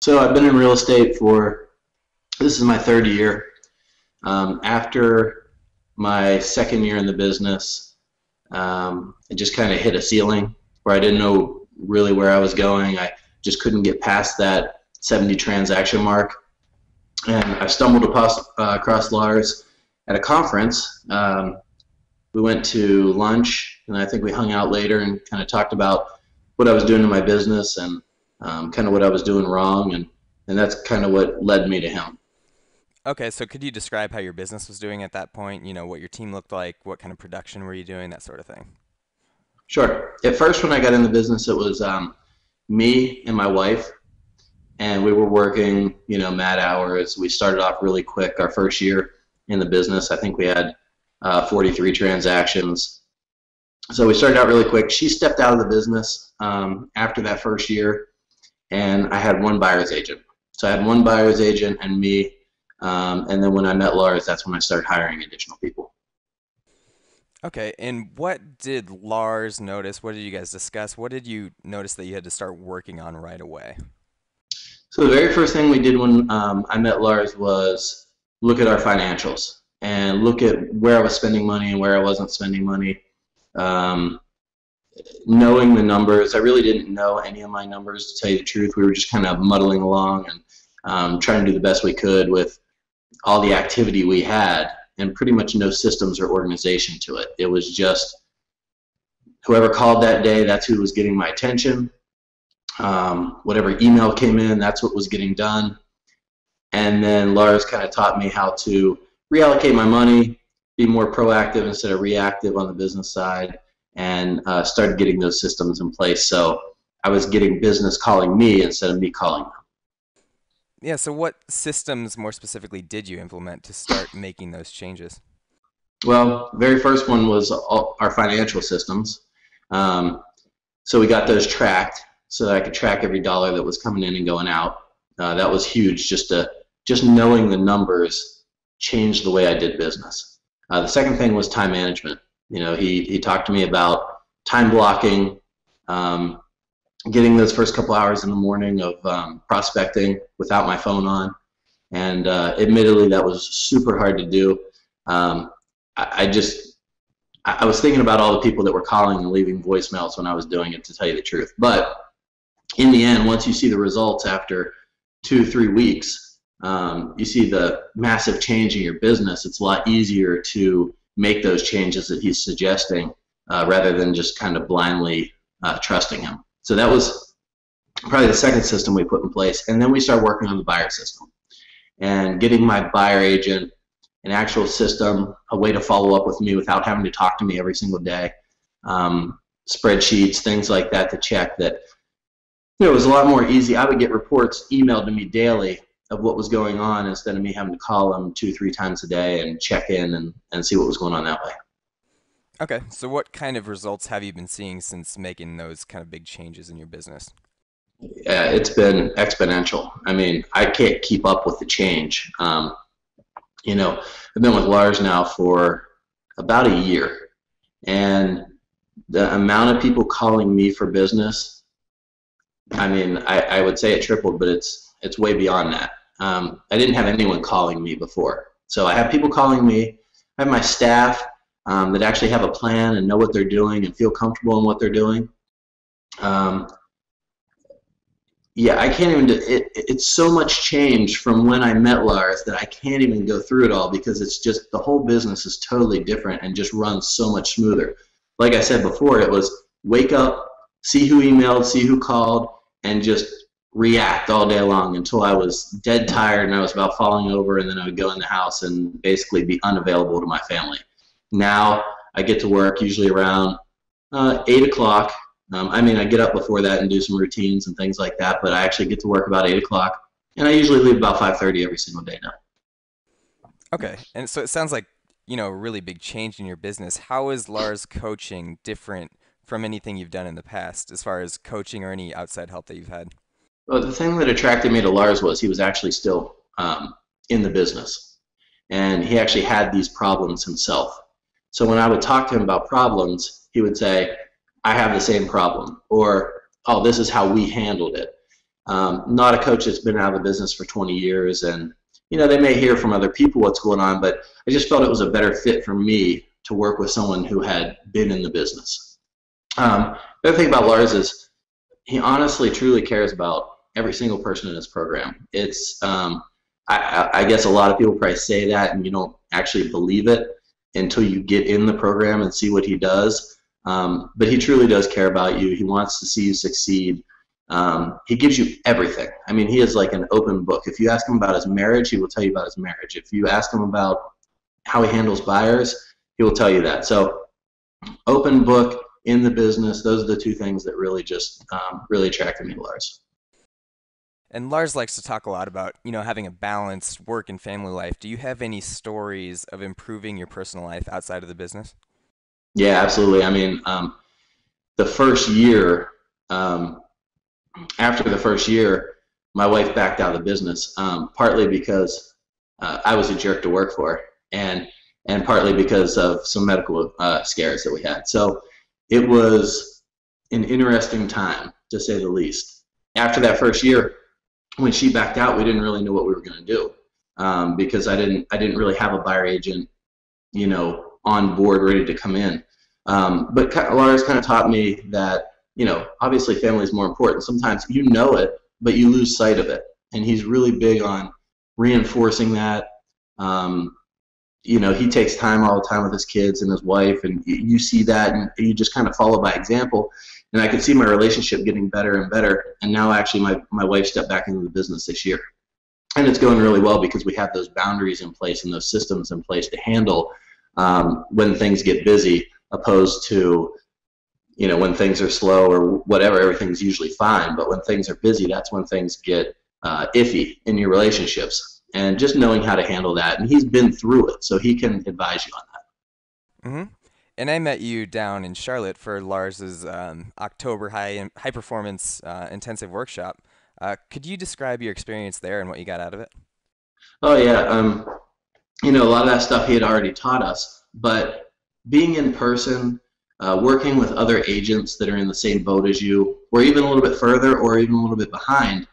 So I've been in real estate for, this is my third year. After my second year in the business, I just kind of hit a ceiling where I didn't know really where I was going. I just couldn't get past that 70 transaction mark. And I stumbled across Lars at a conference. We went to lunch, and I think we hung out later and kind of talked about what I was doing in my business and kind of what I was doing wrong, and that's kind of what led me to him. Okay, so could you describe how your business was doing at that point? You know, what your team looked like, what kind of production were you doing, that sort of thing. Sure. At first, when I got in the business, it was me and my wife, and we were working, mad hours. We started off really quick. Our first year in the business, I think we had 43 transactions. So we started out really quick. She stepped out of the business after that first year, and I had one buyer's agent. So I had one buyer's agent and me, and then when I met Lars, that's when I started hiring additional people. Okay, and what did Lars notice? What did you guys discuss? What did you notice that you had to start working on right away? So the very first thing we did when I met Lars was look at our financials and look at where I was spending money and where I wasn't spending money. Um, Knowing the numbers, I really didn't know any of my numbers, to tell you the truth. We were just kind of muddling along and trying to do the best we could with all the activity we had, and pretty much no systems or organization to it. It was just whoever called that day, that's who was getting my attention. Whatever email came in, that's what was getting done. And then Lars kind of taught me how to reallocate my money, be more proactive instead of reactive on the business side, and started getting those systems in place. So I was getting business calling me instead of me calling them. Yeah, so what systems more specifically did you implement to start making those changes? Well, very first one was our financial systems. Um, so we got those tracked so that I could track every dollar that was coming in and going out. That was huge. Just knowing the numbers changed the way I did business. The second thing was time management. He talked to me about time blocking, um, getting those first couple hours in the morning of prospecting without my phone on. And admittedly, that was super hard to do. Um, I was thinking about all the people that were calling and leaving voicemails when I was doing it, to tell you the truth. But in the end, once you see the results after 2 3 weeks, you see the massive change in your business. It's a lot easier to make those changes that he's suggesting rather than just kind of blindly trusting him. So that was probably the second system we put in place. And then we started working on the buyer system and getting my buyer agent an actual system, a way to follow up with me without having to talk to me every single day, spreadsheets, things like that to check that. It was a lot more easy. I would get reports emailed to me daily of what was going on instead of me having to call them 2 3 times a day and check in and see what was going on that way. Okay, so what kind of results have you been seeing since making those kind of big changes in your business? Yeah, it's been exponential. I mean, I can't keep up with the change. I've been with Lars now for about a year, and the amount of people calling me for business, I mean, I would say it tripled, but it's way beyond that. I didn't have anyone calling me before. So I have people calling me. I have my staff that actually have a plan and know what they're doing and feel comfortable in what they're doing. Um, yeah, I can't even do it. It's so much change from when I met Lars that I can't even go through it all, because it's just the whole business is totally different and just runs so much smoother. Like I said before, it was wake up, see who emailed, see who called, and just react all day long until I was dead tired and I was about falling over, and then I would go in the house and basically be unavailable to my family. Now I get to work usually around 8 o'clock. I mean, I get up before that and do some routines and things like that, but I actually get to work about 8 o'clock, and I usually leave about 5:30 every single day now. Okay, and so it sounds like, a really big change in your business. How is Lars coaching different from anything you've done in the past, as far as coaching or any outside help that you've had? Well, the thing that attracted me to Lars was he was actually still in the business, and he actually had these problems himself. So when I would talk to him about problems, he would say, I have the same problem, or, oh, this is how we handled it. Not a coach that's been out of the business for 20 years, and they may hear from other people what's going on, but I just felt it was a better fit for me to work with someone who had been in the business. The other thing about Lars is he honestly, truly cares about every single person in his program. It's I guess a lot of people probably say that and you don't actually believe it until you get in the program and see what he does. But he truly does care about you. He wants to see you succeed. He gives you everything. I mean, he is like an open book. If you ask him about his marriage, he will tell you about his marriage. If you ask him about how he handles buyers, he will tell you that. So open book, in the business, those are the two things that really just really attracted me to Lars. And Lars likes to talk a lot about, having a balanced work and family life. Do you have any stories of improving your personal life outside of the business? Yeah, absolutely. I mean, the first year, after the first year, my wife backed out of the business, partly because I was a jerk to work for, and partly because of some medical scares that we had. So it was an interesting time, to say the least. After that first year, when she backed out, we didn't really know what we were going to do, because I didn't really have a buyer agent, on board ready to come in. But Lars kind of taught me that, obviously family is more important. Sometimes you know it, but you lose sight of it. And he's really big on reinforcing that. He takes time all the time with his kids and his wife, and you see that, and you just kind of follow by example. And I could see my relationship getting better and better. And now actually my wife stepped back into the business this year. And it's going really well because we have those boundaries in place and those systems in place to handle when things get busy, opposed to when things are slow or whatever, everything's usually fine. But when things are busy, that's when things get iffy in your relationships. And just knowing how to handle that, and he's been through it, so he can advise you on that. Mm-hmm. And I met you down in Charlotte for Lars's October high performance intensive workshop. Could you describe your experience there and what you got out of it? Oh yeah, a lot of that stuff he had already taught us, but being in person, working with other agents that are in the same boat as you, or even a little bit further, or even a little bit behind,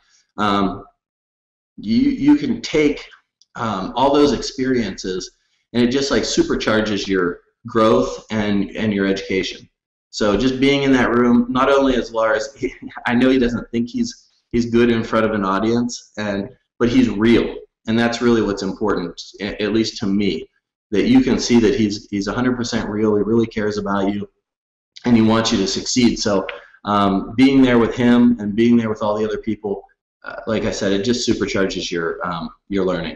you can take all those experiences, and it just like supercharges your growth and your education. So just being in that room, not only is Lars, I know he doesn't think he's good in front of an audience, but he's real, and that's really what's important, at least to me, that you can see that he's 100% real. He really cares about you, and he wants you to succeed. So being there with him and being there with all the other people, like I said, it just supercharges your learning.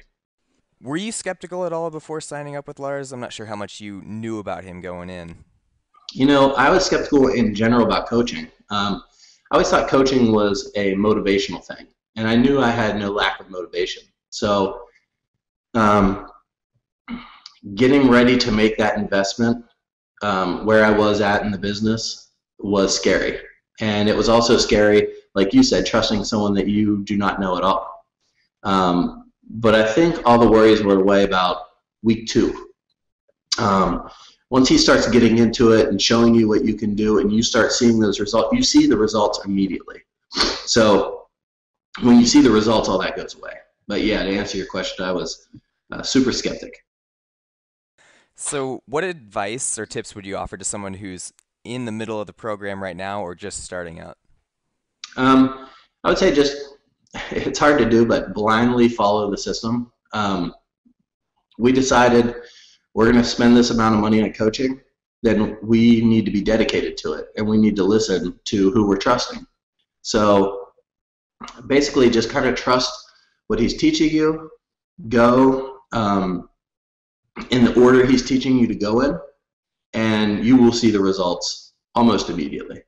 Were you skeptical at all before signing up with Lars? I'm not sure how much you knew about him going in. I was skeptical in general about coaching. I always thought coaching was a motivational thing, and I knew I had no lack of motivation. So getting ready to make that investment where I was at in the business was scary. And it was also scary, like you said, trusting someone that you do not know at all. But I think all the worries were away about week 2. Once he starts getting into it and showing you what you can do, and you start seeing those results, you see the results immediately. So when you see the results, all that goes away. But yeah, to answer your question, I was super skeptic. So what advice or tips would you offer to someone who's in the middle of the program right now or just starting out? I would say it's hard to do, but blindly follow the system. We decided we're going to spend this amount of money on coaching, then we need to be dedicated to it, and we need to listen to who we're trusting. So basically just kind of trust what he's teaching you, go in the order he's teaching you to go in, and you will see the results almost immediately.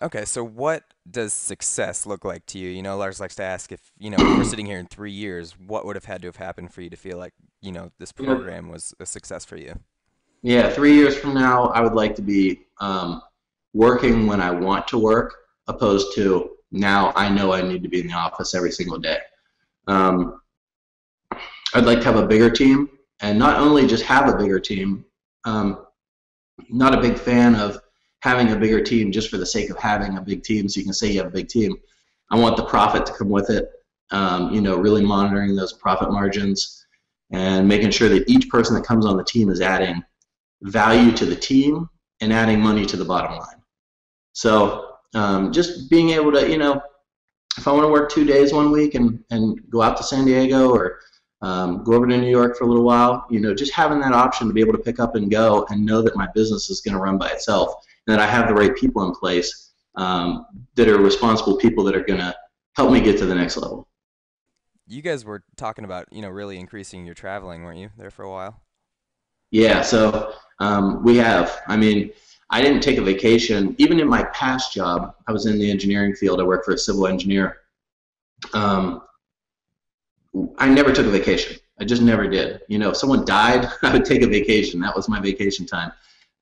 Okay, so what does success look like to you? Lars likes to ask if we're sitting here in 3 years, what would have had to have happened for you to feel like, this program was a success for you? Yeah, 3 years from now, I would like to be working when I want to work, opposed to now I know I need to be in the office every single day. I'd like to have a bigger team, and not only just have a bigger team, not a big fan of having a bigger team just for the sake of having a big team so you can say you have a big team. I want the profit to come with it. Really monitoring those profit margins and making sure that each person that comes on the team is adding value to the team and adding money to the bottom line. So just being able to, if I want to work 2 days one week and go out to San Diego or go over to New York for a little while, just having that option to be able to pick up and go and know that my business is going to run by itself and that I have the right people in place that are responsible people that are going to help me get to the next level. You guys were talking about, really increasing your traveling, weren't you, there for a while? Yeah, so we have. I mean, I didn't take a vacation. Even in my past job, I was in the engineering field. I worked for a civil engineer. I never took a vacation. I just never did. If someone died, I would take a vacation. That was my vacation time.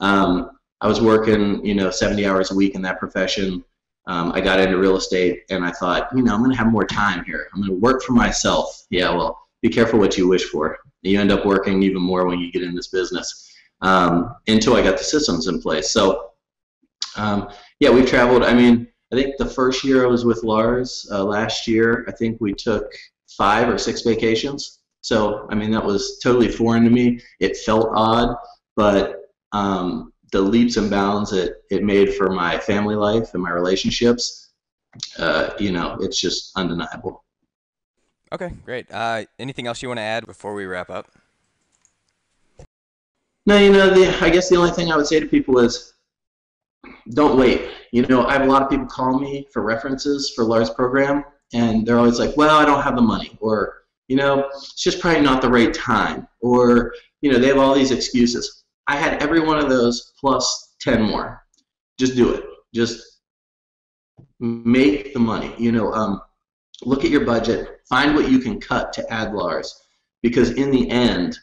I was working, 70 hours a week in that profession. I got into real estate, and I thought, I'm going to have more time here. I'm going to work for myself. Yeah, well, be careful what you wish for. You end up working even more when you get in this business. Until I got the systems in place. So, yeah, we've traveled. I mean, I think the first year I was with Lars, last year, I think we took 5 or 6 vacations. So, I mean, that was totally foreign to me. It felt odd, but the leaps and bounds it made for my family life and my relationships, it's just undeniable. Okay, great. Anything else you want to add before we wrap up? No, I guess the only thing I would say to people is don't wait. I have a lot of people call me for references for Lars' program, and they're always like, well, I don't have the money, or, it's just probably not the right time, or, they have all these excuses. I had every one of those plus 10 more. Just do it. Just make the money. Look at your budget. Find what you can cut to add Lars, because in the end,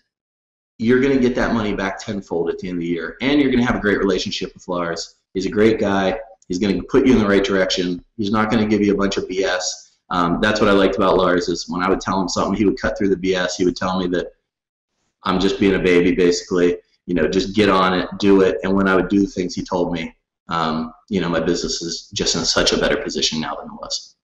you're going to get that money back tenfold at the end of the year, and you're going to have a great relationship with Lars. He's a great guy. He's going to put you in the right direction. He's not going to give you a bunch of BS. That's what I liked about Lars, is when I would tell him something, he would cut through the BS. He would tell me that I'm just being a baby, basically. Just get on it, do it. And when I would do the things he told me, my business is just in such a better position now than it was.